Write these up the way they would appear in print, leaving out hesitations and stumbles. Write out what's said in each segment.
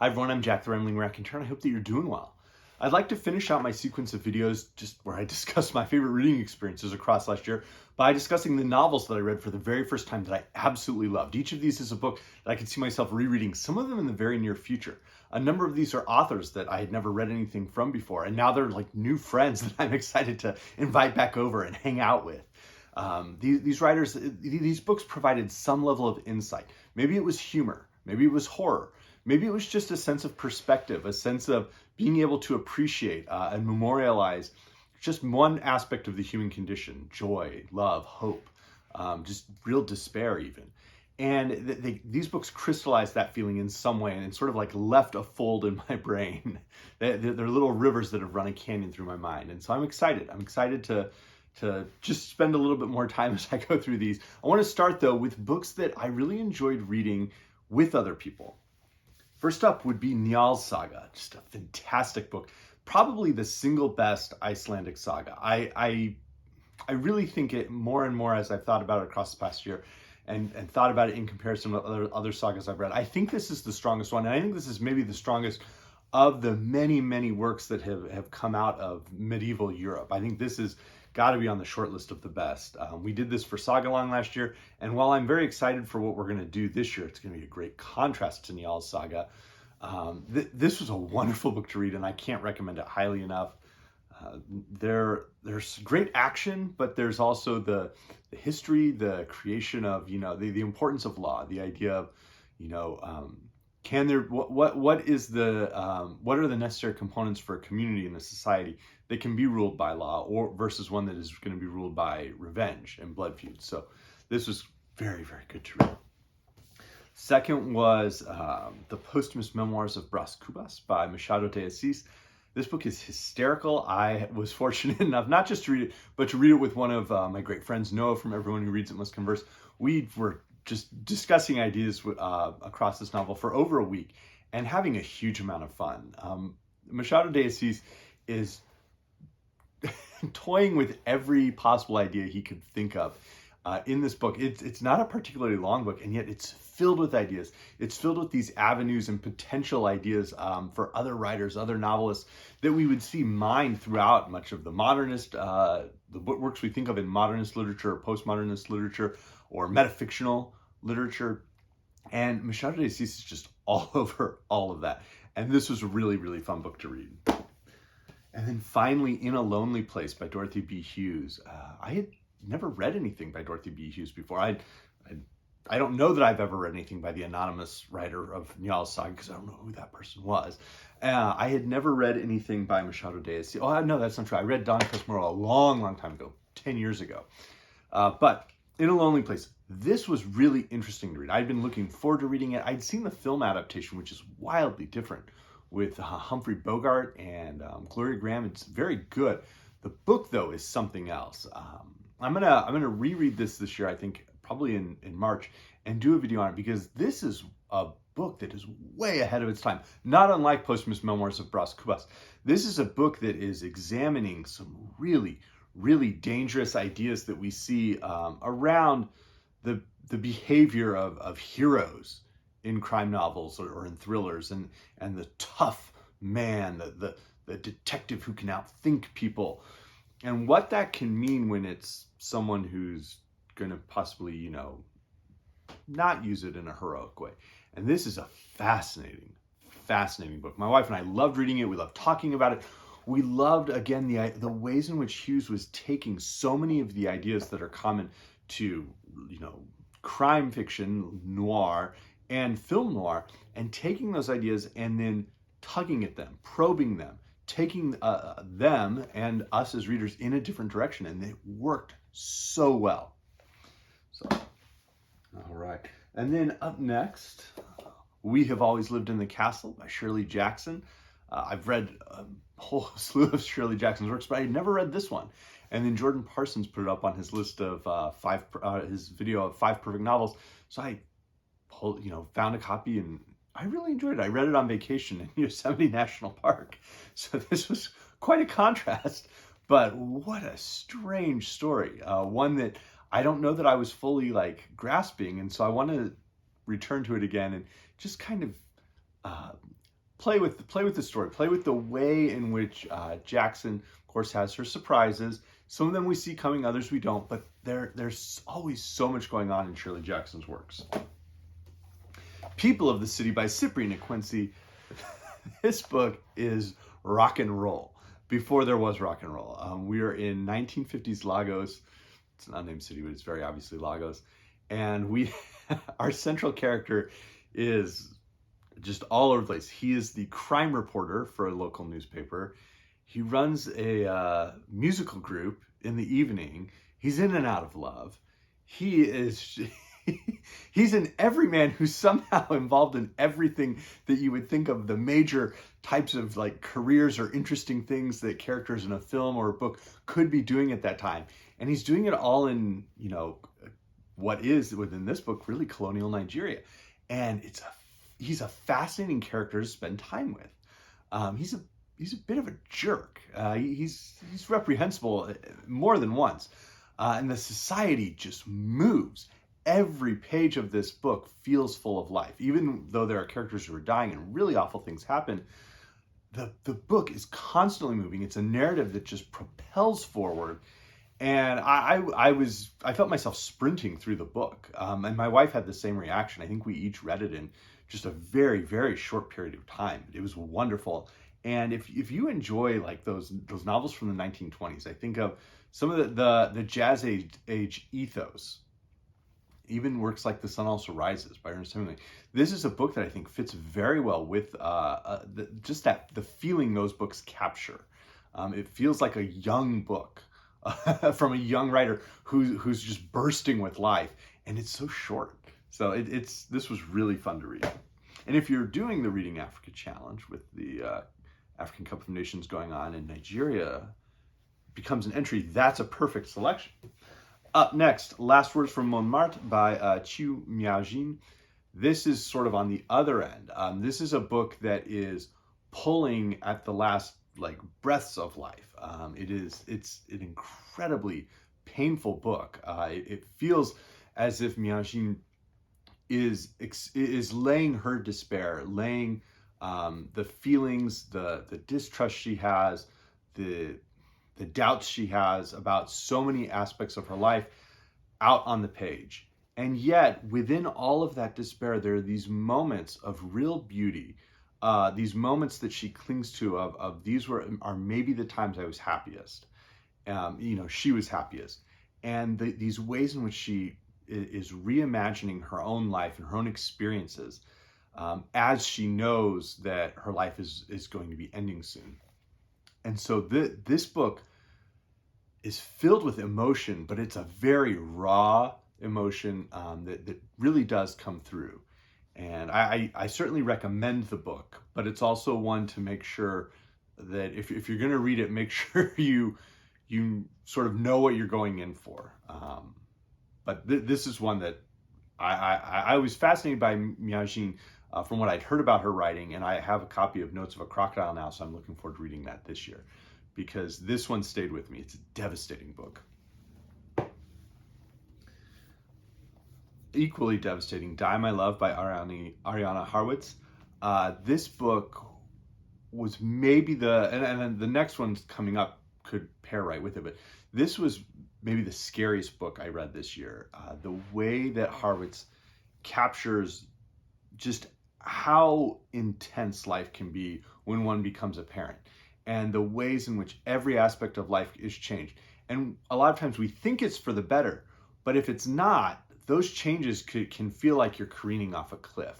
Hi everyone, I'm Jack the Rambling Raconteur, and I hope that you're doing well. I'd like to finish out my sequence of videos just where I discuss my favorite reading experiences across last year by discussing the novels that I read for the very first time that I absolutely loved. Each of these is a book that I could see myself rereading, some of them in the very near future. A number of these are authors that I had never read anything from before, and now they're like new friends that I'm excited to invite back over and hang out with. These writers, these books provided some level of insight. Maybe it was humor, maybe it was horror, maybe it was just a sense of perspective, a sense of being able to appreciate and memorialize just one aspect of the human condition: joy, love, hope, just real despair even. And these books crystallized that feeling in some way and sort of like left a fold in my brain. They're little rivers that have run a canyon through my mind. And so I'm excited. I'm excited to just spend a little bit more time as I go through these. I want to start though with books that I really enjoyed reading with other people. First up would be Norse Saga, just a fantastic book. Probably the single best Icelandic saga. I really think it more and more as I've thought about it across the past year and thought about it in comparison with other sagas I've read. I think this is the strongest one, and I think this is maybe the strongest of the many, many works that have come out of medieval Europe. I think this has got to be on the short list of the best. We did this for Sagalong last year, and while I'm very excited for what we're going to do this year, it's going to be a great contrast to Njál's Saga. This was a wonderful book to read, and I can't recommend it highly enough. There's great action, but there's also the history, the creation of, the importance of law, the idea of, can there, what are the necessary components for a community and a society that can be ruled by law or versus one that is going to be ruled by revenge and blood feuds. So this was very, very good to read. Second was the posthumous memoirs of Brass Kubas by Machado de Assis. This book is hysterical. I was fortunate enough not just to read it, but to read it with one of my great friends, Noah from Everyone Who Reads It Must Converse. We were just discussing ideas across this novel for over a week and having a huge amount of fun. Machado de Assis is toying with every possible idea he could think of in this book. It's not a particularly long book, and yet it's filled with ideas. It's filled with these avenues and potential ideas for other writers, other novelists that we would see mined throughout much of the modernist, the works we think of in modernist literature or postmodernist literature or metafictional literature. And Machado de Assis is just all over all of that. And this was a really, really fun book to read. And then finally, In a Lonely Place by Dorothy B. Hughes. I had never read anything by Dorothy B. Hughes before. I don't know that I've ever read anything by the anonymous writer of Njál's Saga because I don't know who that person was. I had never read anything by Machado de Assis. Oh, no, that's not true. I read Don Cosmero a long, long time ago, 10 years ago. But In a Lonely Place, this was really interesting to read. I'd been looking forward to reading it. I'd seen the film adaptation, which is wildly different, with Humphrey Bogart and Gloria Graham. It's very good. The book, though, is something else. I'm gonna reread this year, I think probably in March, and do a video on it because this is a book that is way ahead of its time. Not unlike Posthumous Memoirs of Brass Kubas. This is a book that is examining some really, really dangerous ideas that we see around the behavior of heroes in crime novels or in thrillers, and the tough man, the detective who can outthink people, and what that can mean when it's someone who's going to possibly, not use it in a heroic way. And this is a fascinating, fascinating book. My wife and I loved reading it. We loved talking about it. We loved, again, the ways in which Hughes was taking so many of the ideas that are common to, crime fiction, noir, and film noir, and taking those ideas and then tugging at them, probing them, taking them and us as readers in a different direction, and they worked so well. So, all right. And then up next, We Have Always Lived in the Castle by Shirley Jackson. I've read a whole slew of Shirley Jackson's works, but I had never read this one. And then Jordan Parsons put it up on his list of his video of 5 perfect novels. So I found a copy, and I really enjoyed it. I read it on vacation in Yosemite National Park. So this was quite a contrast, but what a strange story. One that I don't know that I was fully grasping. And so I want to return to it again and just kind of play with the story, play with the way in which Jackson, of course, has her surprises. Some of them we see coming, others we don't, but there's always so much going on in Shirley Jackson's works. People of the City by Cyprian and Quincy. This book is rock and roll before there was rock and roll. We are in 1950s Lagos. It's an unnamed city, but it's very obviously Lagos. And our central character is just all over the place. He is the crime reporter for a local newspaper. He runs a musical group in the evening. He's in and out of love. He's an everyman who's somehow involved in everything that you would think of the major types of like careers or interesting things that characters in a film or a book could be doing at that time. And he's doing it all in, what is within this book really colonial Nigeria. And he's a fascinating character to spend time with. He's a bit of a jerk. He's reprehensible more than once. And the society just moves. Every page of this book feels full of life. Even though there are characters who are dying and really awful things happen, the book is constantly moving. It's a narrative that just propels forward. And I felt myself sprinting through the book. And my wife had the same reaction. I think we each read it in just a very, very short period of time. It was wonderful. And if you enjoy like those novels from the 1920s, I think of some of the Jazz Age ethos. Even works like The Sun Also Rises by Ernest Hemingway. This is a book that I think fits very well with the feeling those books capture. It feels like a young book from a young writer who's just bursting with life, and it's so short. So this was really fun to read. And if you're doing the Reading Africa Challenge with the African Cup of Nations going on, and Nigeria becomes an entry, that's a perfect selection. Up next, Last Words from Montmartre by Chiu Miao-jin. This is sort of on the other end. This is a book that is pulling at the last breaths of life. It's an incredibly painful book. It feels as if Miao-jin is laying her despair, laying the feelings, the distrust she has, the doubts she has about so many aspects of her life out on the page. And yet, within all of that despair, there are these moments of real beauty, these moments that she clings to of these are maybe the times I was happiest. She was happiest. And these ways in which she is reimagining her own life and her own experiences as she knows that her life is going to be ending soon. And so this book is filled with emotion, but it's a very raw emotion that really does come through. And I certainly recommend the book, but it's also one to make sure that if you're going to read it, make sure you sort of know what you're going in for. But this is one that I was fascinated by Miao-jin from what I'd heard about her writing, and I have a copy of Notes of a Crocodile now, so I'm looking forward to reading that this year, because this one stayed with me. It's a devastating book. Equally devastating, Die My Love by Ariana Harwitz. This book was maybe and then the next one's coming up could pair right with it, but this was maybe the scariest book I read this year. The way that Harwitz captures just how intense life can be when one becomes a parent, and the ways in which every aspect of life is changed. And a lot of times we think it's for the better, but if it's not, those changes can feel like you're careening off a cliff.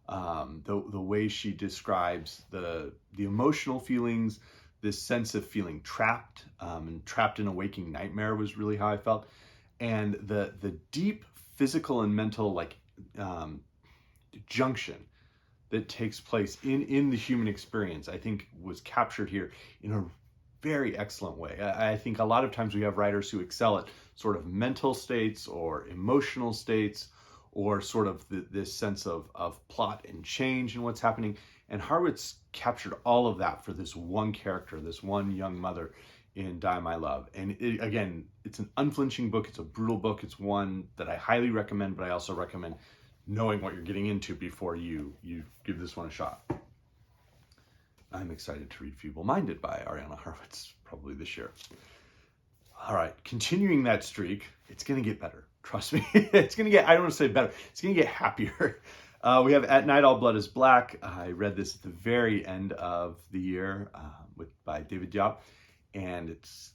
The way she describes the emotional feelings, this sense of feeling trapped, and trapped in a waking nightmare was really how I felt. And the deep physical and mental junction that takes place in the human experience, I think was captured here in a very excellent way. I think a lot of times we have writers who excel at sort of mental states or emotional states, or sort of this sense of plot and change and what's happening. And Harwitz captured all of that for this one character, this one young mother in Die My Love. And again, it's an unflinching book. It's a brutal book. It's one that I highly recommend, but I also recommend knowing what you're getting into before you give this one a shot. I'm excited to read Feeble-Minded by Ariana Harwitz, probably this year. All right, continuing that streak, it's going to get better. Trust me. It's going to get, I don't want to say better, it's going to get happier. We have At Night All Blood is Black. I read this at the very end of the year by David Diop. And it's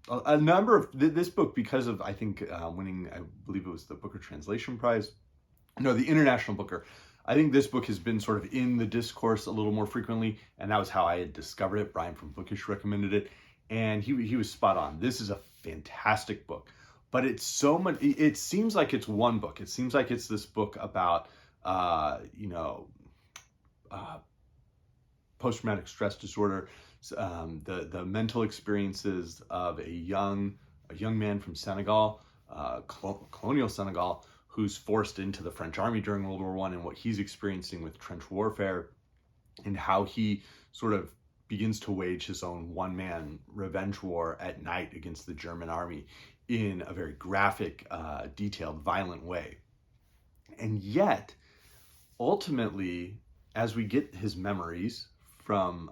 a number of, this book, because of, I think, winning, I believe it was the Booker Translation Prize. No, the International Booker. I think this book has been sort of in the discourse a little more frequently, and that was how I had discovered it. Brian from Bookish recommended it, and he was spot on. This is a fantastic book, but it's so much, it seems like it's one book. It seems like it's this book about, post-traumatic stress disorder, the mental experiences of a young man from Senegal, colonial Senegal, who's forced into the French army during World War I, and what he's experiencing with trench warfare, and how he sort of begins to wage his own one-man revenge war at night against the German army in a very graphic, detailed, violent way. And yet, ultimately, as we get his memories from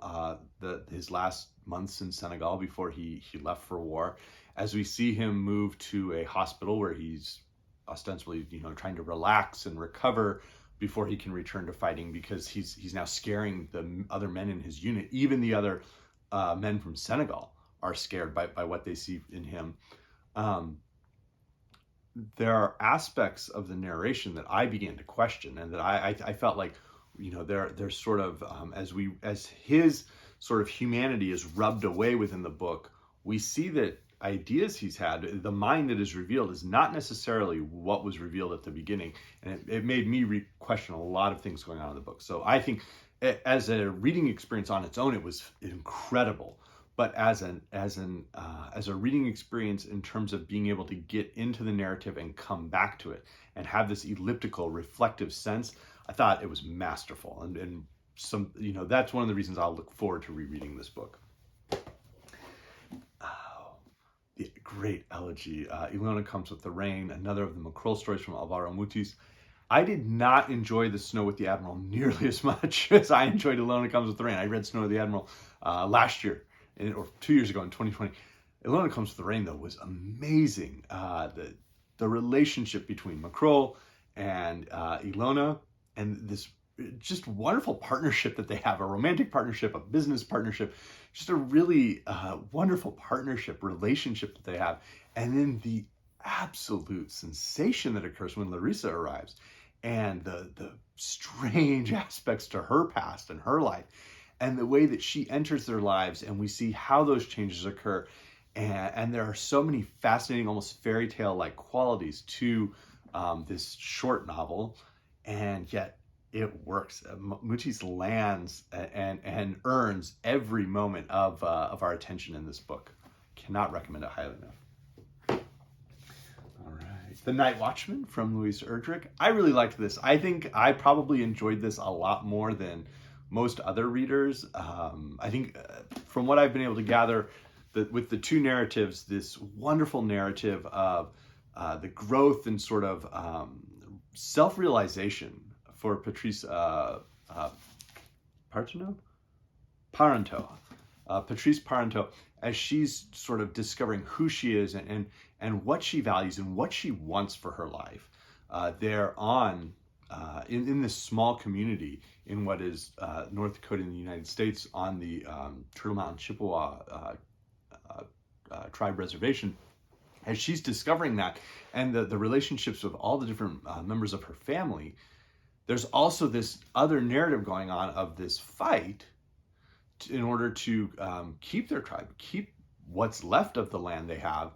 his last months in Senegal before he left for war, as we see him move to a hospital where he's ostensibly, trying to relax and recover before he can return to fighting, because he's now scaring the other men in his unit. Even the other men from Senegal are scared by what they see in him. There are aspects of the narration that I began to question, and that I felt like, there's sort of, as his sort of humanity is rubbed away within the book, we see that ideas he's had, the mind that is revealed, is not necessarily what was revealed at the beginning. And it made me question a lot of things going on in the book. So I think as a reading experience on its own, it was incredible. But as a reading experience in terms of being able to get into the narrative and come back to it and have this elliptical, reflective sense, I thought it was masterful. And some, that's one of the reasons I'll look forward to rereading this book. The great elegy, Ilona Comes with the Rain, another of the McCroll stories from Alvaro Mutis. I did not enjoy The Snow with the Admiral nearly as much as I enjoyed Ilona Comes with the Rain. I read Snow with the Admiral last year, or 2 years ago in 2020. Ilona Comes with the Rain, though, was amazing. The relationship between McCroll and Ilona, and this just wonderful partnership that they have, a romantic partnership, a business partnership, just a really wonderful partnership, relationship that they have. And then the absolute sensation that occurs when Larissa arrives, and the strange aspects to her past and her life, and the way that she enters their lives, and we see how those changes occur. And there are so many fascinating, almost fairy tale-like qualities to this short novel, and yet it works. Mutis lands and earns every moment of our attention in this book. Cannot recommend it highly enough. All right, The Night Watchman from Louise Erdrich. I really liked this. I think I probably enjoyed this a lot more than most other readers. I think from what I've been able to gather, that with the two narratives, this wonderful narrative of the growth and sort of self-realization for Patrice Parenteau, Patrice Parenteau, as she's sort of discovering who she is and what she values and what she wants for her life. They're in this small community in what is North Dakota in the United States, on the Turtle Mountain Chippewa tribe reservation. As she's discovering that, and the relationships with all the different members of her family, there's also this other narrative going on of this fight in order to keep their tribe, keep what's left of the land they have,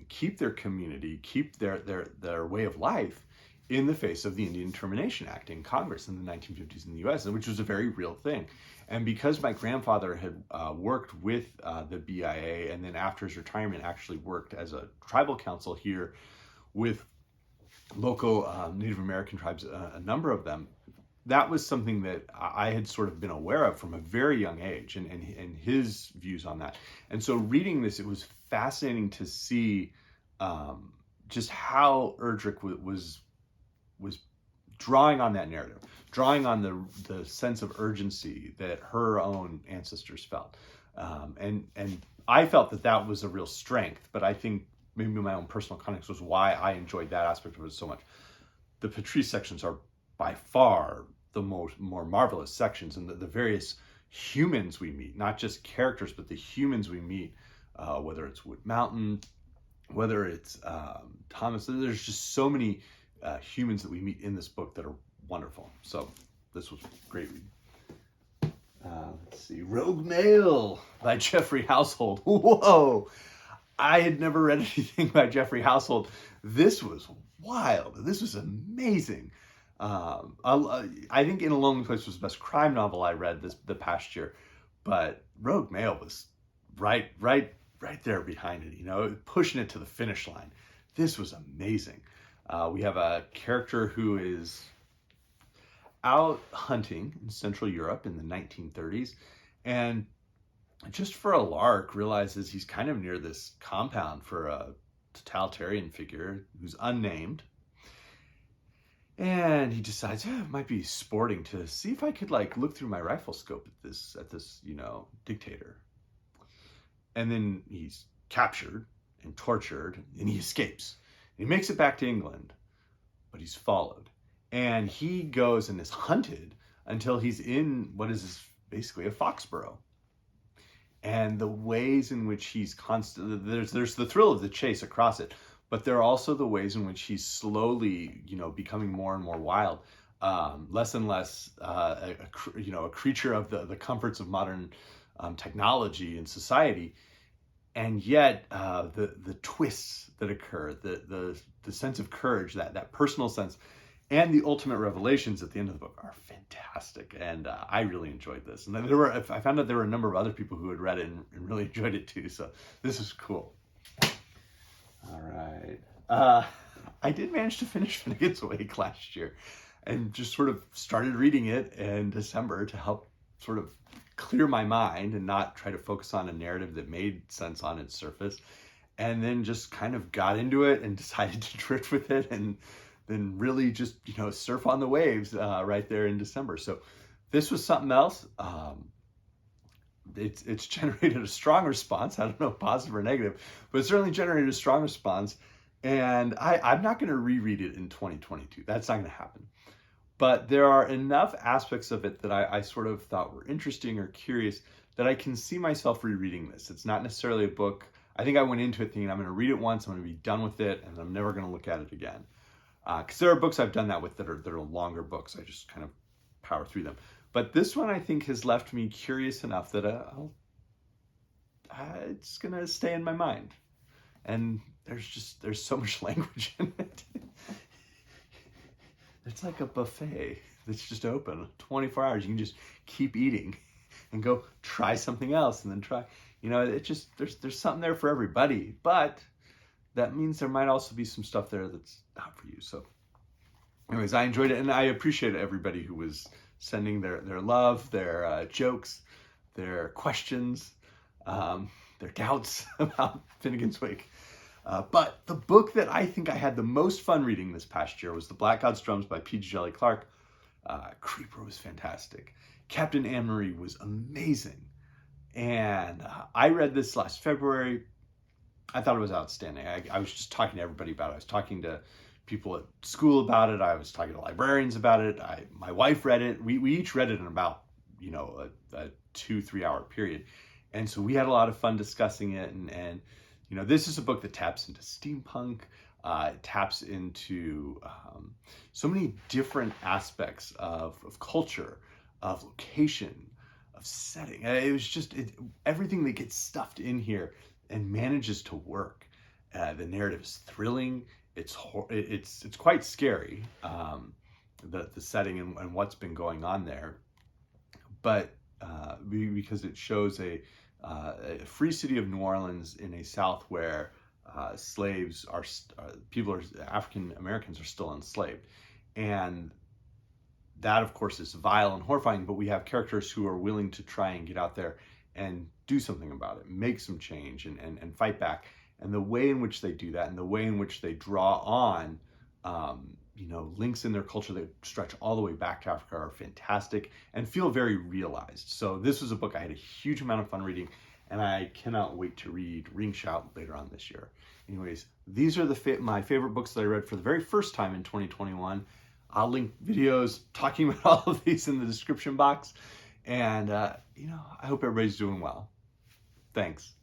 keep their community, keep their way of life in the face of the Indian Termination Act in Congress in the 1950s in the US, which was a very real thing. And because my grandfather had worked with the BIA, and then after his retirement actually worked as a tribal council here with local Native American tribes, a number of them, that was something that I had sort of been aware of from a very young age, and his views on that. And so reading this, it was fascinating to see just how Erdrich was drawing on that narrative, drawing on the sense of urgency that her own ancestors felt. And I felt that was a real strength, but I think maybe my own personal context was why I enjoyed that aspect of it so much. The Patrice sections are by far the more marvelous sections, and the various humans we meet, not just characters, but the humans we meet, whether it's Wood Mountain, whether it's Thomas. There's just so many humans that we meet in this book that are wonderful. So this was a great read. Let's see, Rogue Mail by Jeffrey Household. Whoa! I had never read anything by Jeffrey Household. This was wild. This was amazing. I think In a Lonely Place was the best crime novel I read the past year, but Rogue Mail was right there behind it, pushing it to the finish line. This was amazing. We have a character who is out hunting in Central Europe in the 1930s, and just for a lark realizes he's kind of near this compound for a totalitarian figure who's unnamed. And he decides, it might be sporting to see if I could look through my rifle scope at this dictator. And then he's captured and tortured, and he escapes. He makes it back to England, but he's followed. And he goes and is hunted until he's in what is basically a foxborough. And the ways in which he's constantly, there's the thrill of the chase across it, but there are also the ways in which he's slowly, becoming more and more wild, less and less, a creature of the comforts of modern technology and society, and yet the twists that occur, the sense of courage, that personal sense, and the ultimate revelations at the end of the book are fantastic, and I really enjoyed this. And I found out there were a number of other people who had read it and really enjoyed it too. So this is cool. All right. I did manage to finish Finnegan's Wake last year, and just sort of started reading it in December to help sort of clear my mind and not try to focus on a narrative that made sense on its surface. And then just kind of got into it and decided to drift with it, and then really just, surf on the waves right there in December. So this was something else. It's generated a strong response. I don't know, positive or negative, but it certainly generated a strong response. And I'm not going to reread it in 2022. That's not going to happen. But there are enough aspects of it that I sort of thought were interesting or curious that I can see myself rereading this. It's not necessarily a book. I think I went into it thinking I'm going to read it once, I'm going to be done with it, and I'm never going to look at it again. Because there are books I've done that with that are longer books. I just kind of power through them. But this one, I think, has left me curious enough that it's going to stay in my mind. And there's so much language in it. It's like a buffet that's just open 24 hours. You can just keep eating and go try something else and then try. There's something there for everybody. But that means there might also be some stuff there that's not for you. So anyways, I enjoyed it, and I appreciate everybody who was sending their love, their jokes, their questions, their doubts about Finnegan's Wake. But the book that I think I had the most fun reading this past year was The Black God's Drums by P. Djeli Clark. Creeper was fantastic. Captain Anne-Marie was amazing. And I read this last February. I thought it was outstanding. I was just talking to everybody about it. I was talking to people at school about it. I was talking to librarians about it. My wife read it. We each read it in about, a 2-3 hour period. And so we had a lot of fun discussing it. And this is a book that taps into steampunk. It taps into so many different aspects of culture, of location, of setting. It was just everything that gets stuffed in here and manages to work. The narrative is thrilling. It's quite scary, the setting and what's been going on there. But because it shows a free city of New Orleans in a South where African Americans are still enslaved, and that of course is vile and horrifying. But we have characters who are willing to try and get out there and do something about it, make some change, and fight back. And the way in which they do that, and the way in which they draw on, links in their culture that stretch all the way back to Africa are fantastic and feel very realized. So this was a book I had a huge amount of fun reading, and I cannot wait to read Ring Shout later on this year. Anyways, these are my favorite books that I read for the very first time in 2021. I'll link videos talking about all of these in the description box. And, I hope everybody's doing well. Thanks.